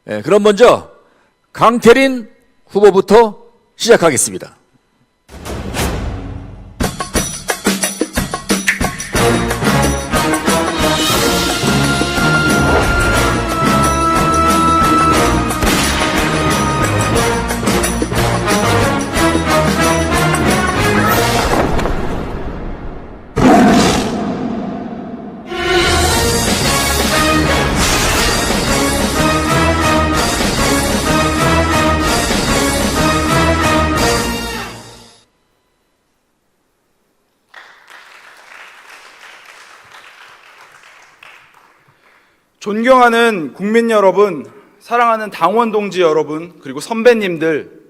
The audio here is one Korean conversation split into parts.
그럼 먼저 강태린 후보부터 시작하겠습니다. 존경하는 국민 여러분, 사랑하는 당원 동지 여러분, 그리고 선배님들,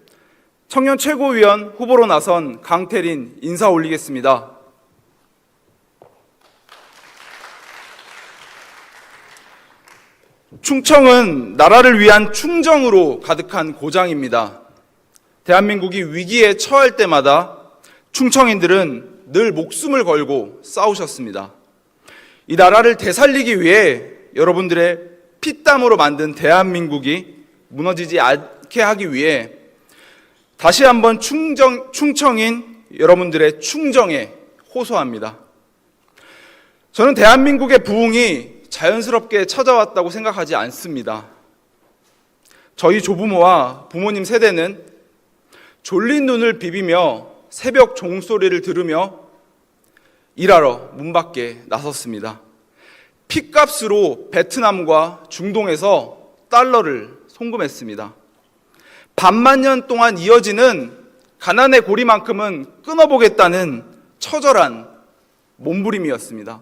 청년 최고위원 후보로 나선 강태린 인사 올리겠습니다. 충청은 나라를 위한 충정으로 가득한 고장입니다. 대한민국이 위기에 처할 때마다 충청인들은 늘 목숨을 걸고 싸우셨습니다. 이 나라를 되살리기 위해 여러분들의 피땀으로 만든 대한민국이 무너지지 않게 하기 위해 다시 한번 충청인 여러분들의 충정에 호소합니다. 저는 대한민국의 부흥이 자연스럽게 찾아왔다고 생각하지 않습니다. 저희 조부모와 부모님 세대는 졸린 눈을 비비며 새벽 종소리를 들으며 일하러 문 밖에 나섰습니다. 핏값으로 베트남과 중동에서 달러를 송금했습니다. 반만 년 동안 이어지는 가난의 고리만큼은 끊어보겠다는 처절한 몸부림이었습니다.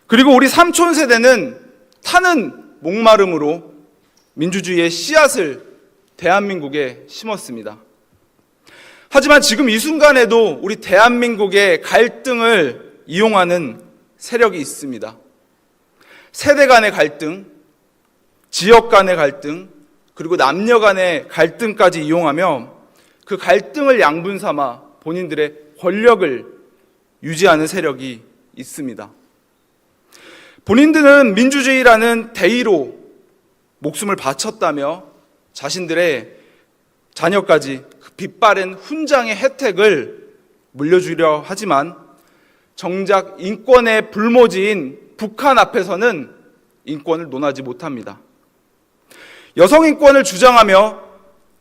그리고 우리 삼촌 세대는 타는 목마름으로 민주주의의 씨앗을 대한민국에 심었습니다. 하지만 지금 이 순간에도 우리 대한민국의 갈등을 이용하는 세력이 있습니다. 세대 간의 갈등, 지역 간의 갈등, 그리고 남녀 간의 갈등까지 이용하며 그 갈등을 양분 삼아 본인들의 권력을 유지하는 세력이 있습니다. 본인들은 민주주의라는 대의로 목숨을 바쳤다며 자신들의 자녀까지 그 빛바랜 훈장의 혜택을 물려주려 하지만 정작 인권의 불모지인 북한 앞에서는 인권을 논하지 못합니다. 여성 인권을 주장하며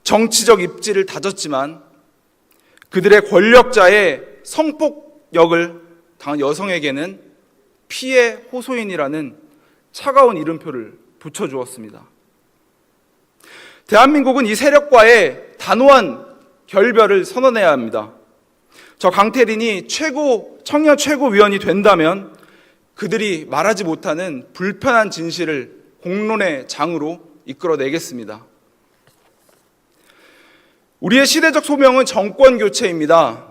정치적 입지를 다졌지만 그들의 권력자의 성폭력을 당한 여성에게는 피해 호소인이라는 차가운 이름표를 붙여주었습니다. 대한민국은 이 세력과의 단호한 결별을 선언해야 합니다. 저 강태린이 청년 최고위원이 된다면 그들이 말하지 못하는 불편한 진실을 공론의 장으로 이끌어내겠습니다. 우리의 시대적 소명은 정권 교체입니다.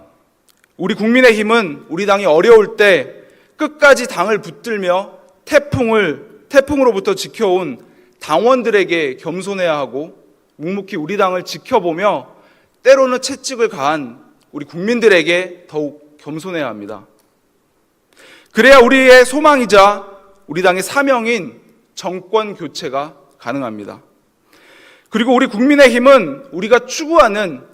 우리 국민의힘은 우리 당이 어려울 때 끝까지 당을 붙들며 태풍으로부터 지켜온 당원들에게 겸손해야 하고 묵묵히 우리 당을 지켜보며 때로는 채찍을 가한 우리 국민들에게 더욱 겸손해야 합니다. 그래야 우리의 소망이자 우리 당의 사명인 정권 교체가 가능합니다. 그리고 우리 국민의힘은 우리가 추구하는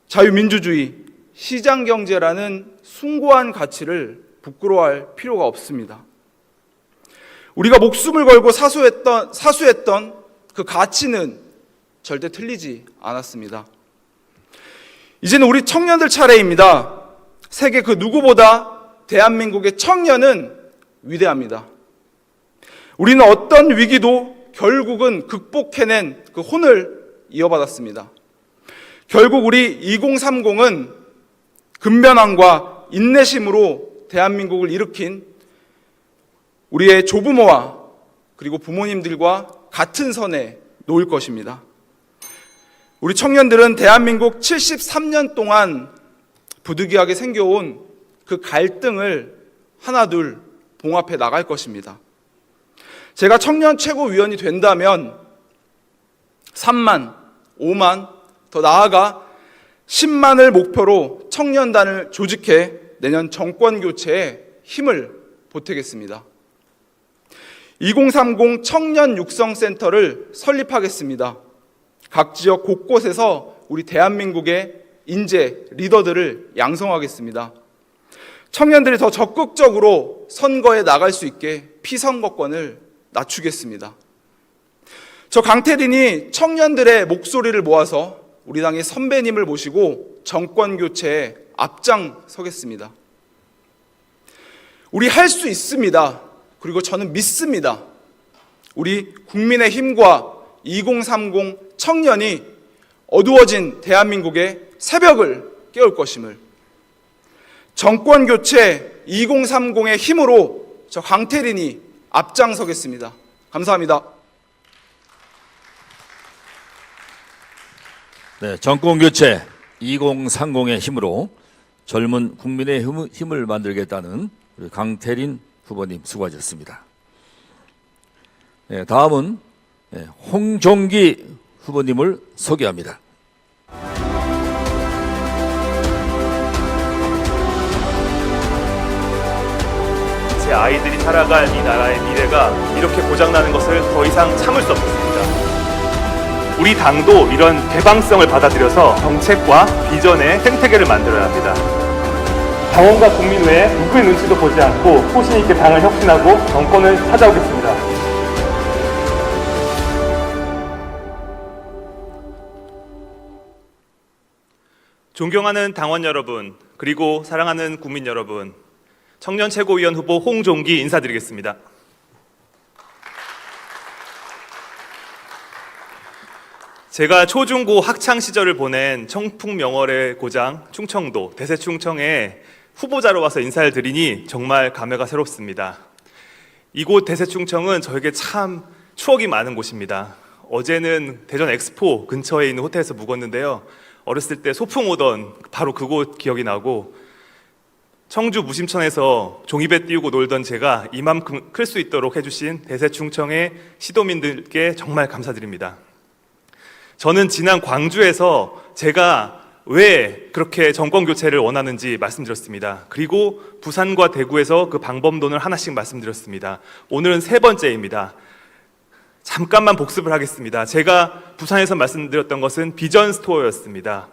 자유민주주의, 시장경제라는 숭고한 가치를 부끄러워할 필요가 없습니다. 우리가 목숨을 걸고 사수했던 그 가치는 절대 틀리지 않았습니다. 이제는 우리 청년들 차례입니다. 세계 그 누구보다 대한민국의 청년은 위대합니다. 우리는 어떤 위기도 결국은 극복해낸 그 혼을 이어받았습니다. 결국 우리 2030은 근면함과 인내심으로 대한민국을 일으킨 우리의 조부모와 그리고 부모님들과 같은 선에 놓일 것입니다. 우리 청년들은 대한민국 73년 동안 부득이하게 생겨온 그 갈등을 하나둘 봉합해 나갈 것입니다. 제가 청년 최고위원이 된다면 3만, 5만, 더 나아가 10만을 목표로 청년단을 조직해 내년 정권 교체에 힘을 보태겠습니다. 2030 청년 육성센터를 설립하겠습니다. 각 지역 곳곳에서 우리 대한민국의 인재, 리더들을 양성하겠습니다. 청년들이 더 적극적으로 선거에 나갈 수 있게 피선거권을 낮추겠습니다. 저 강태린이 청년들의 목소리를 모아서 우리 당의 선배님을 모시고 정권 교체에 앞장서겠습니다. 우리 할 수 있습니다. 그리고 저는 믿습니다. 우리 국민의힘과 2030 청년이 어두워진 대한민국의 새벽을 깨울 것임을, 정권 교체 2030의 힘으로 저 강태린이 앞장서겠습니다. 감사합니다. 네, 정권 교체 2030의 힘으로 젊은 국민의 힘을 만들겠다는 우리 강태린 후보님 수고하셨습니다. 네, 다음은 홍종기 후보님을 소개합니다. 제 아이들이 살아갈 이 나라의 미래가 이렇게 고장나는 것을 더 이상 참을 수 없습니다. 우리 당도 이런 개방성을 받아들여서 정책과 비전의 생태계를 만들어야 합니다. 당원과 국민 외에 누구의 눈치도 보지 않고 소신 있게 당을 혁신하고 정권을 찾아오겠습니다. 존경하는 당원 여러분, 그리고 사랑하는 국민 여러분, 청년 최고위원 후보 홍종기 인사드리겠습니다. 제가 초중고 학창 시절을 보낸 청풍명월의 고장 충청도 대세충청에 후보자로 와서 인사를 드리니 정말 감회가 새롭습니다. 이곳 대세충청은 저에게 참 추억이 많은 곳입니다. 어제는 대전 엑스포 근처에 있는 호텔에서 묵었는데요. 어렸을 때 소풍 오던 바로 그곳 기억이 나고, 청주 무심천에서 종이배 띄우고 놀던 제가 이만큼 클 수 있도록 해주신 대세충청의 시도민들께 정말 감사드립니다. 저는 지난 광주에서 제가 왜 그렇게 정권 교체를 원하는지 말씀드렸습니다. 그리고 부산과 대구에서 그 방법론을 하나씩 말씀드렸습니다. 오늘은 세 번째입니다. 잠깐만 복습을 하겠습니다. 제가 부산에서 말씀드렸던 것은 비전 스토어였습니다.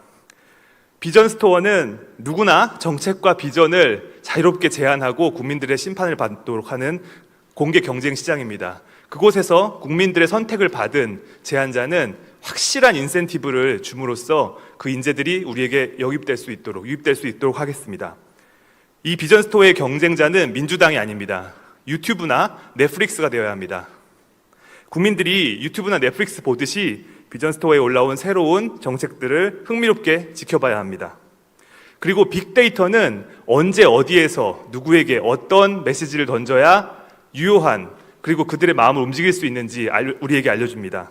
비전 스토어는 누구나 정책과 비전을 자유롭게 제안하고 국민들의 심판을 받도록 하는 공개 경쟁 시장입니다. 그곳에서 국민들의 선택을 받은 제안자는 확실한 인센티브를 줌으로써 그 인재들이 우리에게 유입될 수 있도록 하겠습니다. 이 비전 스토어의 경쟁자는 민주당이 아닙니다. 유튜브나 넷플릭스가 되어야 합니다. 국민들이 유튜브나 넷플릭스 보듯이 비전 스토어에 올라온 새로운 정책들을 흥미롭게 지켜봐야 합니다. 그리고 빅데이터는 언제 어디에서 누구에게 어떤 메시지를 던져야 유효한, 그리고 그들의 마음을 움직일 수 있는지 우리에게 알려줍니다.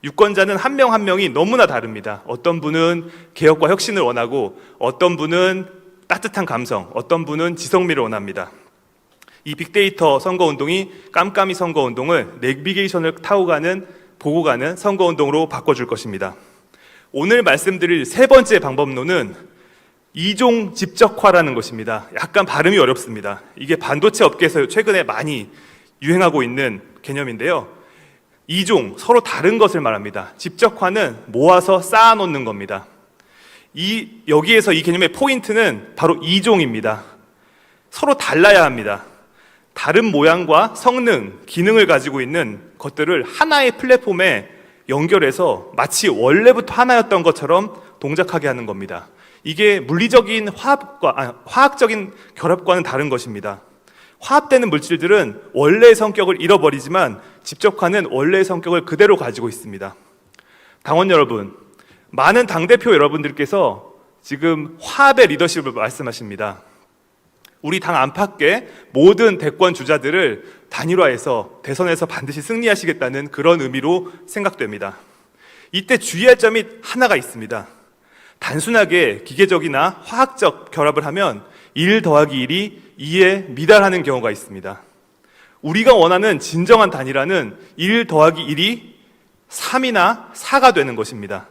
유권자는 한 명 한 명이 너무나 다릅니다. 어떤 분은 개혁과 혁신을 원하고, 어떤 분은 따뜻한 감성, 어떤 분은 지성미를 원합니다. 이 빅데이터 선거운동이 깜깜이 선거운동을 내비게이션을 보고 가는 선거운동으로 바꿔줄 것입니다. 오늘 말씀드릴 세 번째 방법론은 이종 집적화라는 것입니다. 약간 발음이 어렵습니다. 이게 반도체 업계에서 최근에 많이 유행하고 있는 개념인데요. 이종, 서로 다른 것을 말합니다. 집적화는 모아서 쌓아놓는 겁니다. 여기에서 이 개념의 포인트는 바로 이종입니다. 서로 달라야 합니다. 다른 모양과 성능, 기능을 가지고 있는 것들을 하나의 플랫폼에 연결해서 마치 원래부터 하나였던 것처럼 동작하게 하는 겁니다. 이게 물리적인 화학적인 결합과는 다른 것입니다. 화합되는 물질들은 원래의 성격을 잃어버리지만 집적화는 원래의 성격을 그대로 가지고 있습니다. 당원 여러분, 많은 당대표 여러분들께서 지금 화합의 리더십을 말씀하십니다. 우리 당 안팎의 모든 대권 주자들을 단일화해서 대선에서 반드시 승리하시겠다는 그런 의미로 생각됩니다. 이때 주의할 점이 하나가 있습니다. 단순하게 기계적이나 화학적 결합을 하면 1 더하기 1이 2에 미달하는 경우가 있습니다. 우리가 원하는 진정한 단일화는 1 더하기 1이 3이나 4가 되는 것입니다.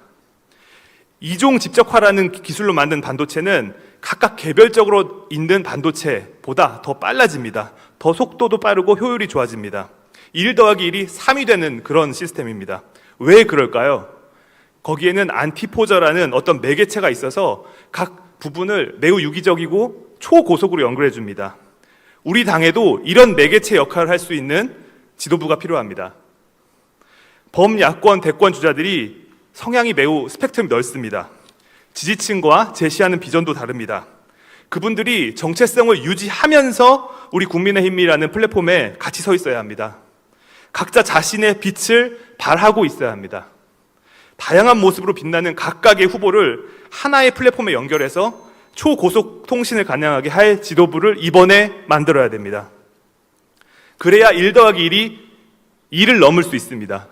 이종 집적화라는 기술로 만든 반도체는 각각 개별적으로 있는 반도체보다 더 빨라집니다. 더 속도도 빠르고 효율이 좋아집니다. 1 더하기 1이 3이 되는 그런 시스템입니다. 왜 그럴까요? 거기에는 안티포저라는 어떤 매개체가 있어서 각 부분을 매우 유기적이고 초고속으로 연결해 줍니다. 우리 당에도 이런 매개체 역할을 할 수 있는 지도부가 필요합니다. 범야권 대권 주자들이 성향이 매우 스펙트럼이 넓습니다. 지지층과 제시하는 비전도 다릅니다. 그분들이 정체성을 유지하면서 우리 국민의힘이라는 플랫폼에 같이 서 있어야 합니다. 각자 자신의 빛을 발하고 있어야 합니다. 다양한 모습으로 빛나는 각각의 후보를 하나의 플랫폼에 연결해서 초고속 통신을 가능하게 할 지도부를 이번에 만들어야 됩니다. 그래야 1 더하기 1이 2를 넘을 수 있습니다.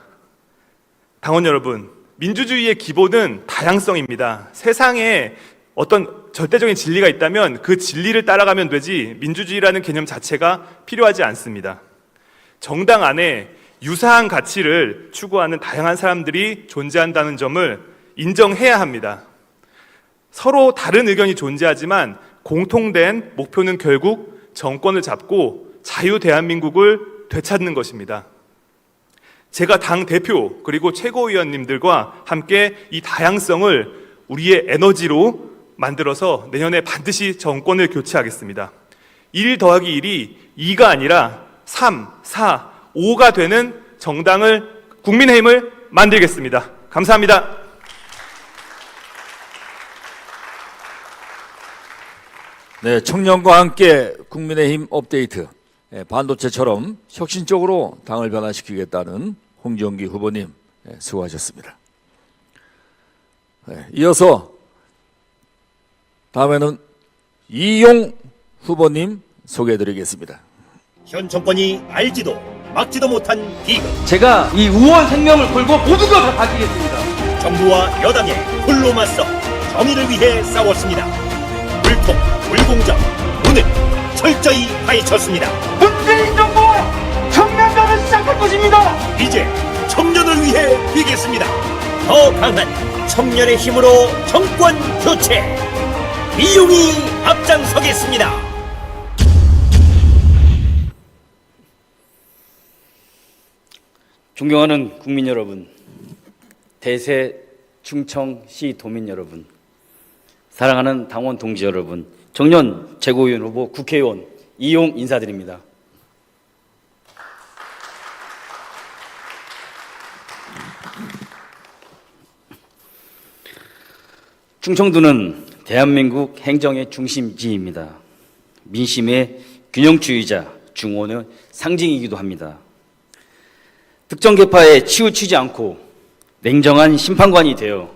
당원 여러분, 민주주의의 기본은 다양성입니다. 세상에 어떤 절대적인 진리가 있다면 그 진리를 따라가면 되지 민주주의라는 개념 자체가 필요하지 않습니다. 정당 안에 유사한 가치를 추구하는 다양한 사람들이 존재한다는 점을 인정해야 합니다. 서로 다른 의견이 존재하지만 공통된 목표는 결국 정권을 잡고 자유 대한민국을 되찾는 것입니다. 제가 당 대표 그리고 최고위원님들과 함께 이 다양성을 우리의 에너지로 만들어서 내년에 반드시 정권을 교체하겠습니다. 1 더하기 1이 2가 아니라 3, 4, 5가 되는 정당을, 국민의힘을 만들겠습니다. 감사합니다. 네, 청년과 함께 국민의힘 업데이트. 반도체처럼 혁신적으로 당을 변화시키겠다는 홍정기 후보님 수고하셨습니다. 이어서 다음에는 이용 후보님 소개해드리겠습니다. 현 정권이 알지도 막지도 못한 비극, 제가 이 우원 생명을 걸고 모든 걸 다 밝히겠습니다. 정부와 여당의 홀로 맞서 정의를 위해 싸웠습니다. 불통, 불공정, 오늘 철저히 파헤쳤습니다. 문재인 정부와 청년전을 시작할 것입니다. 이제 청년을 위해 뛰겠습니다. 더 강한 청년의 힘으로 정권 교체, 이용이 앞장서겠습니다. 존경하는 국민 여러분, 대세 충청시 도민 여러분, 사랑하는 당원 동지 여러분, 청년 최고위원 후보 국회의원 이용 인사드립니다. 충청도는 대한민국 행정의 중심지입니다. 민심의 균형주의자 중원의 상징이기도 합니다. 특정 계파에 치우치지 않고 냉정한 심판관이 되어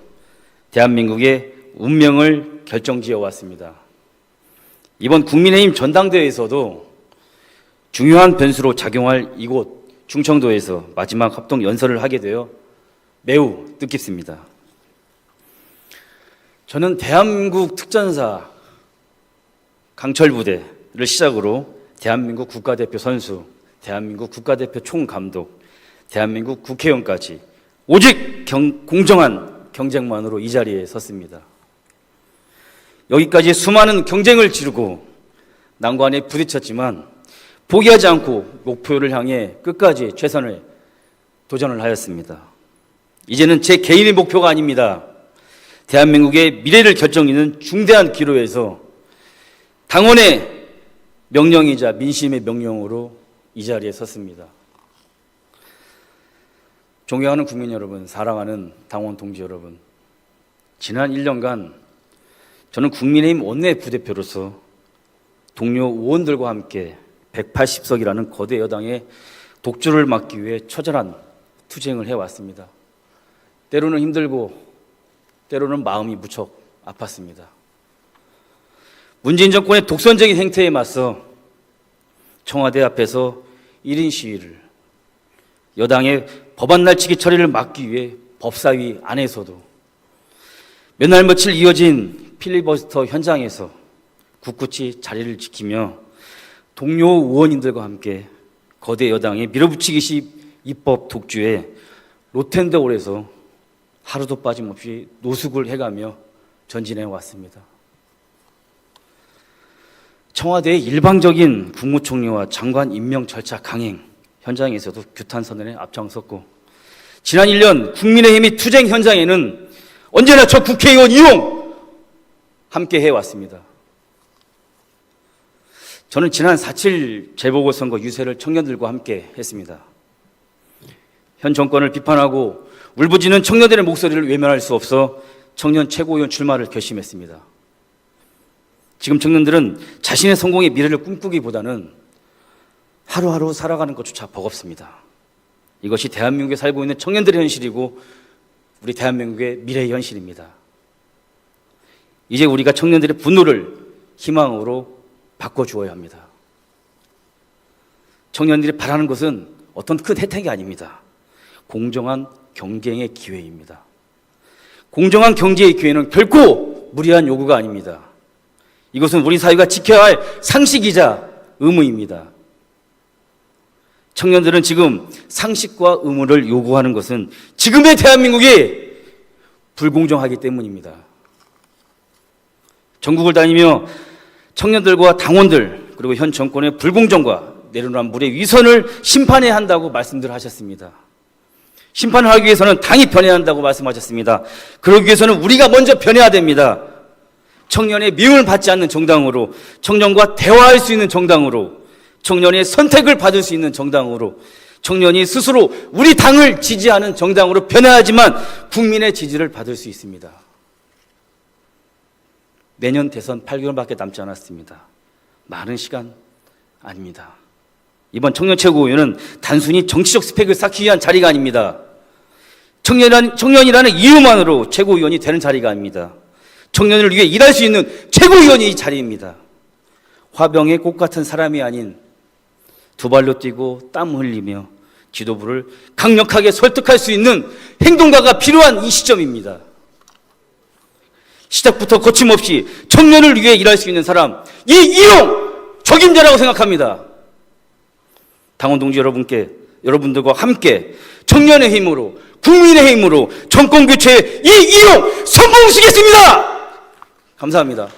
대한민국의 운명을 결정지어 왔습니다. 이번 국민의힘 전당대회에서도 중요한 변수로 작용할 이곳 충청도에서 마지막 합동 연설을 하게 되어 매우 뜻깊습니다. 저는 대한민국 특전사 강철부대를 시작으로 대한민국 국가대표 선수, 대한민국 국가대표 총감독, 대한민국 국회의원까지 오직 공정한 경쟁만으로 이 자리에 섰습니다. 여기까지 수많은 경쟁을 치르고 난관에 부딪혔지만 포기하지 않고 목표를 향해 끝까지 최선을 도전을 하였습니다. 이제는 제 개인의 목표가 아닙니다. 대한민국의 미래를 결정짓는 중대한 기로에서 당원의 명령이자 민심의 명령으로 이 자리에 섰습니다. 존경하는 국민 여러분, 사랑하는 당원 동지 여러분, 지난 1년간 저는 국민의힘 원내 부대표로서 동료 의원들과 함께 180석이라는 거대 여당의 독주를 막기 위해 처절한 투쟁을 해왔습니다. 때로는 힘들고 때로는 마음이 무척 아팠습니다. 문재인 정권의 독선적인 행태에 맞서 청와대 앞에서 1인 시위를, 여당의 법안 날치기 처리를 막기 위해 법사위 안에서도, 몇 날 며칠 이어진 필리버스터 현장에서 굳굳이 자리를 지키며 동료 의원님들과 함께 거대 여당의 밀어붙이기식 입법 독주에 로텐더홀에서 하루도 빠짐없이 노숙을 해가며 전진해 왔습니다. 청와대의 일방적인 국무총리와 장관 임명 절차 강행, 현장에서도 규탄 선언에 앞장섰고, 지난 1년 국민의힘이 투쟁 현장에는 언제나 저 국회의원 이용 함께 해왔습니다. 저는 지난 4.7 재보궐선거 유세를 청년들과 함께 했습니다. 현 정권을 비판하고 울부짖는 청년들의 목소리를 외면할 수 없어 청년 최고위원 출마를 결심했습니다. 지금 청년들은 자신의 성공의 미래를 꿈꾸기보다는 하루하루 살아가는 것조차 버겁습니다. 이것이 대한민국에 살고 있는 청년들의 현실이고 우리 대한민국의 미래의 현실입니다. 이제 우리가 청년들의 분노를 희망으로 바꿔주어야 합니다. 청년들이 바라는 것은 어떤 큰 혜택이 아닙니다. 공정한 경쟁의 기회입니다. 공정한 경제의 기회는 결코 무리한 요구가 아닙니다. 이것은 우리 사회가 지켜야 할 상식이자 의무입니다. 청년들은 지금 상식과 의무를 요구하는 것은 지금의 대한민국이 불공정하기 때문입니다. 전국을 다니며 청년들과 당원들 그리고 현 정권의 불공정과 내려놓은 물의 위선을 심판해야 한다고 말씀들 하셨습니다. 심판을 하기 위해서는 당이 변해야 한다고 말씀하셨습니다. 그러기 위해서는 우리가 먼저 변해야 됩니다. 청년의 미움을 받지 않는 정당으로, 청년과 대화할 수 있는 정당으로, 청년의 선택을 받을 수 있는 정당으로, 청년이 스스로 우리 당을 지지하는 정당으로 변해야지만 국민의 지지를 받을 수 있습니다. 내년 대선 8개월밖에 남지 않았습니다. 많은 시간 아닙니다. 이번 청년 최고위원은 단순히 정치적 스펙을 쌓기 위한 자리가 아닙니다. 청년이라는 이유만으로 최고위원이 되는 자리가 아닙니다. 청년을 위해 일할 수 있는 최고위원이 이 자리입니다. 화병의 꽃 같은 사람이 아닌 두 발로 뛰고 땀 흘리며 지도부를 강력하게 설득할 수 있는 행동가가 필요한 이 시점입니다. 시작부터 거침없이 청년을 위해 일할 수 있는 사람, 이 이용 적임자라고 생각합니다. 당원 동지 여러분들과 함께 청년의 힘으로, 국민의 힘으로 정권 교체의 이 이용 성공시키겠습니다. 감사합니다.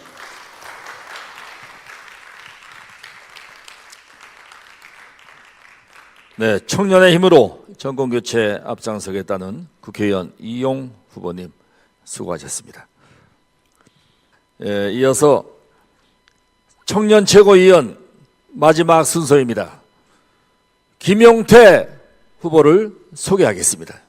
네, 청년의 힘으로 정권 교체에 앞장서겠다는 국회의원 이용 후보님 수고하셨습니다. 이어서 청년 최고위원 마지막 순서입니다. 김용태 후보를 소개하겠습니다.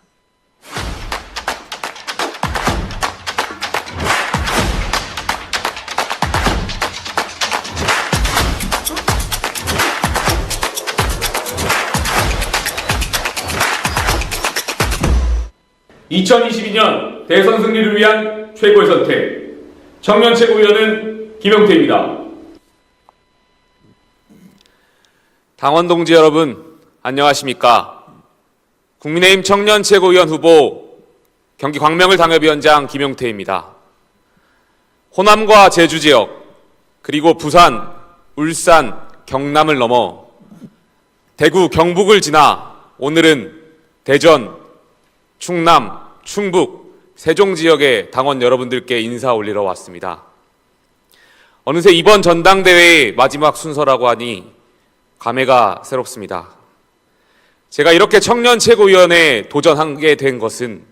(2022년) 대선 승리를 위한 최고의 선택, 청년 최고위원은 김용태입니다. 당원 동지 여러분, 안녕하십니까? 국민의힘 청년 최고위원 후보 경기 광명을 당협위원장 김용태입니다. 호남과 제주 지역, 그리고 부산, 울산, 경남을 넘어 대구, 경북을 지나 오늘은 대전, 충남, 충북, 세종 지역의 당원 여러분들께 인사 올리러 왔습니다. 어느새 이번 전당대회의 마지막 순서라고 하니 감회가 새롭습니다. 제가 이렇게 청년 최고위원에 도전하게 된 것은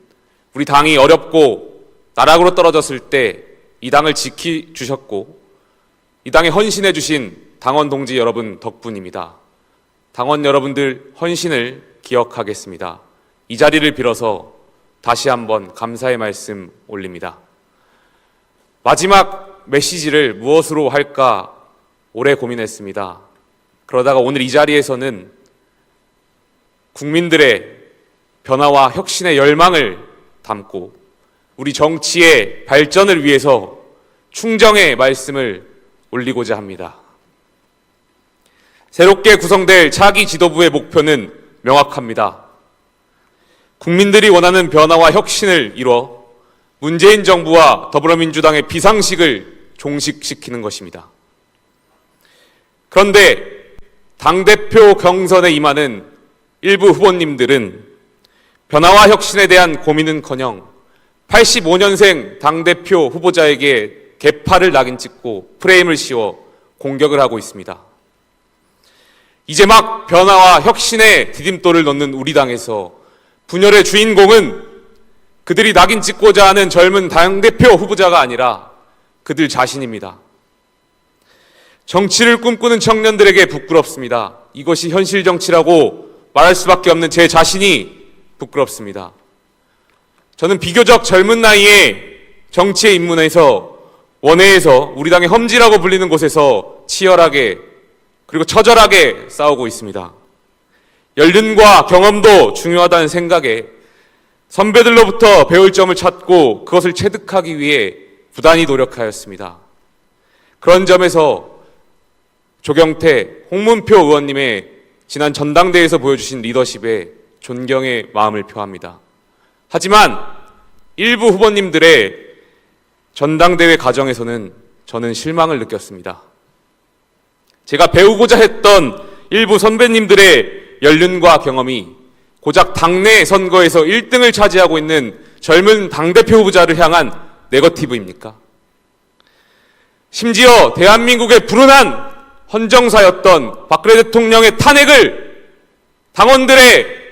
우리 당이 어렵고 나락으로 떨어졌을 때 이 당을 지켜주셨고 이 당에 헌신해 주신 당원 동지 여러분 덕분입니다. 당원 여러분들 헌신을 기억하겠습니다. 이 자리를 빌어서 다시 한번 감사의 말씀 올립니다. 마지막 메시지를 무엇으로 할까 오래 고민했습니다. 그러다가 오늘 이 자리에서는 국민들의 변화와 혁신의 열망을 담고 우리 정치의 발전을 위해서 충정의 말씀을 올리고자 합니다. 새롭게 구성될 차기 지도부의 목표는 명확합니다. 국민들이 원하는 변화와 혁신을 이뤄 문재인 정부와 더불어민주당의 비상식을 종식시키는 것입니다. 그런데 당대표 경선에 임하는 일부 후보님들은 변화와 혁신에 대한 고민은커녕 85년생 당대표 후보자에게 개파를 낙인 찍고 프레임을 씌워 공격을 하고 있습니다. 이제 막 변화와 혁신의 디딤돌을 넣는 우리 당에서 분열의 주인공은 그들이 낙인 찍고자 하는 젊은 당대표 후보자가 아니라 그들 자신입니다. 정치를 꿈꾸는 청년들에게 부끄럽습니다. 이것이 현실 정치라고 말할 수밖에 없는 제 자신이 부끄럽습니다. 저는 비교적 젊은 나이에 정치에 입문해서 원외에서 우리 당의 험지라고 불리는 곳에서 치열하게 그리고 처절하게 싸우고 있습니다. 연륜과 경험도 중요하다는 생각에 선배들로부터 배울 점을 찾고 그것을 체득하기 위해 부단히 노력하였습니다. 그런 점에서 조경태, 홍문표 의원님의 지난 전당대회에서 보여주신 리더십에 존경의 마음을 표합니다. 하지만 일부 후보님들의 전당대회 과정에서는 저는 실망을 느꼈습니다. 제가 배우고자 했던 일부 선배님들의 연륜과 경험이 고작 당내 선거에서 1등을 차지하고 있는 젊은 당대표 후보자를 향한 네거티브입니까? 심지어 대한민국의 불운한 헌정사였던 박근혜 대통령의 탄핵을 당원들의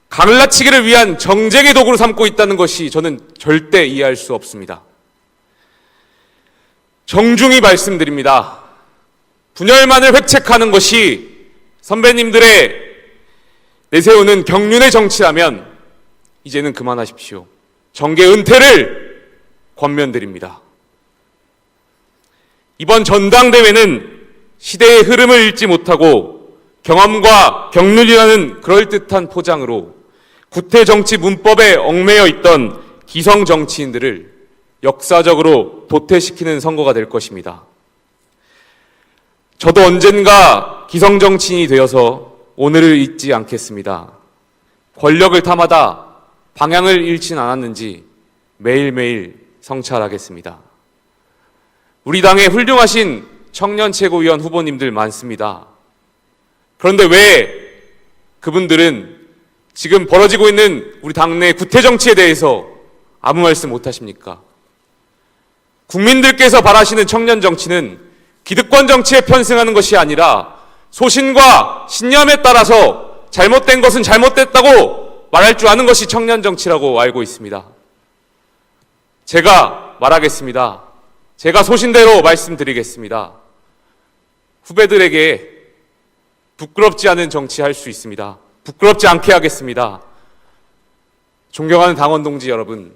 갈라치기를 위한 정쟁의 도구로 삼고 있다는 것이 저는 절대 이해할 수 없습니다. 정중히 말씀드립니다. 분열만을 획책하는 것이 선배님들의 내세우는 경륜의 정치라면 이제는 그만하십시오. 정계 은퇴를 권면드립니다. 이번 전당대회는 시대의 흐름을 읽지 못하고 경험과 경륜이라는 그럴듯한 포장으로 구태정치 문법에 얽매여 있던 기성 정치인들을 역사적으로 도태시키는 선거가 될 것입니다. 저도 언젠가 기성 정치인이 되어서 오늘을 잊지 않겠습니다. 권력을 탐하다 방향을 잃진 않았는지 매일매일 성찰하겠습니다. 우리 당에 훌륭하신 청년 최고위원 후보님들 많습니다. 그런데 왜 그분들은 지금 벌어지고 있는 우리 당내 구태 정치에 대해서 아무 말씀 못 하십니까? 국민들께서 바라시는 청년 정치는 기득권 정치에 편승하는 것이 아니라 소신과 신념에 따라서 잘못된 것은 잘못됐다고 말할 줄 아는 것이 청년 정치라고 알고 있습니다. 제가 말하겠습니다. 제가 소신대로 말씀드리겠습니다. 후배들에게 부끄럽지 않은 정치할 수 있습니다. 부끄럽지 않게 하겠습니다. 존경하는 당원 동지 여러분,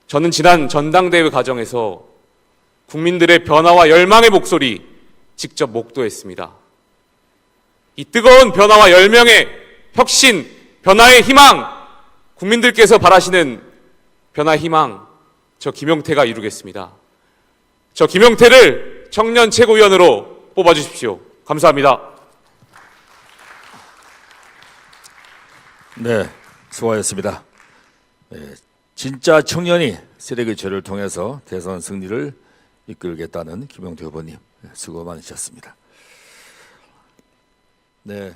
저는 지난 전당대회 과정에서 국민들의 변화와 열망의 목소리 직접 목도했습니다. 이 뜨거운 변화와 열명의 혁신, 변화의 희망, 국민들께서 바라시는 변화 희망, 저 김용태가 이루겠습니다. 저 김용태를 청년 최고위원으로 뽑아주십시오. 감사합니다. 네, 수고하셨습니다. 네, 진짜 청년이 세대교체를 통해서 대선 승리를 이끌겠다는 김용태 후보님 수고 많으셨습니다. 네.